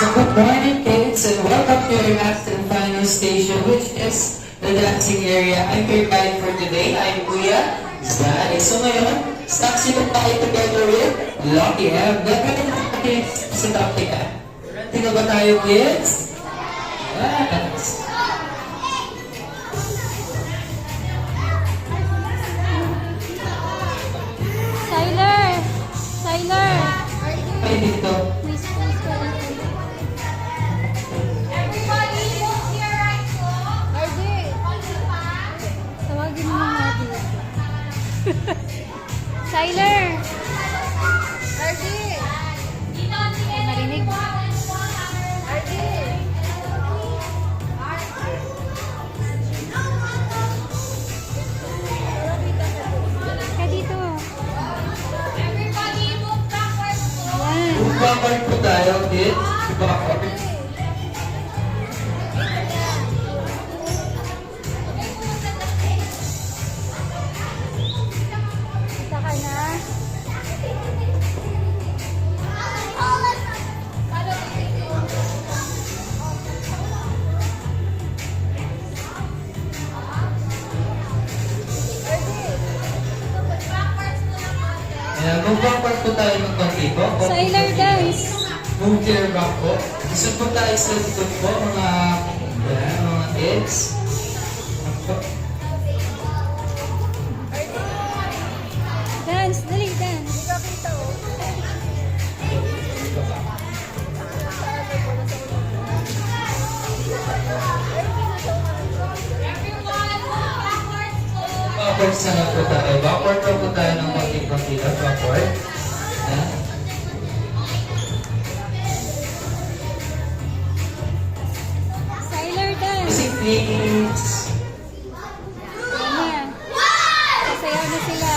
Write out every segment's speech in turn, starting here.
So good morning kids and welcome to your last and final station which is the dancing area. I'm your guide for today. I'm Kuya Zay. So ngayon, saksi ko tayo together with Lucky M. Gagawin natin sa Lucky M. Ready na ba tayo kids? Yes! Tyler! Ay dito. Everybody, move your right foot. RJ! Tawagin mo na natin. Tyler! RJ! Narinig? RJ! Ka dito. Everybody, move backwards. Yan. Kung backward po tayo kids, backward. Kita ka na. Ayan, move backward po tayo ng konti po. Tyler dance. Move your back po. Gusto po tayo sa likod po, mga kids. Dance, dali, dance. Backward sana po tayo. Backward po tayo ng konti-konti lang. Backward. Ayan. Tyler dance. Music please. Ayan na. Sasayaw na sila.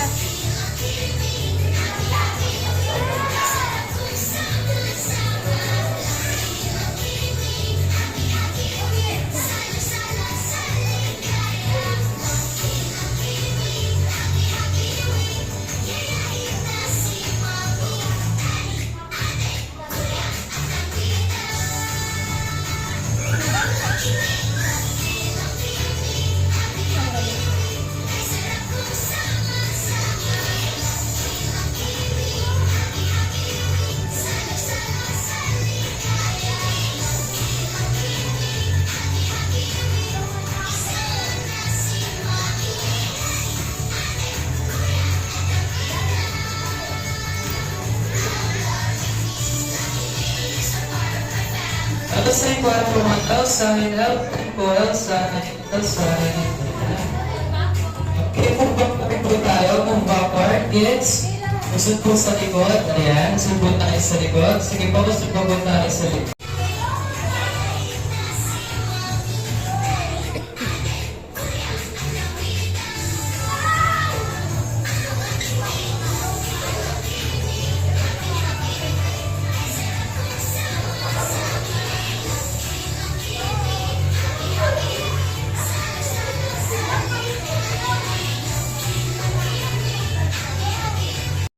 At sa ikuan po 1,000, help po Elsa, 1,000. Okay, move backward po tayo. Move backward, kids. Usod po sa likod. Ayan, usod po tayo sa likod. Sige po, usod po tayo sa likod.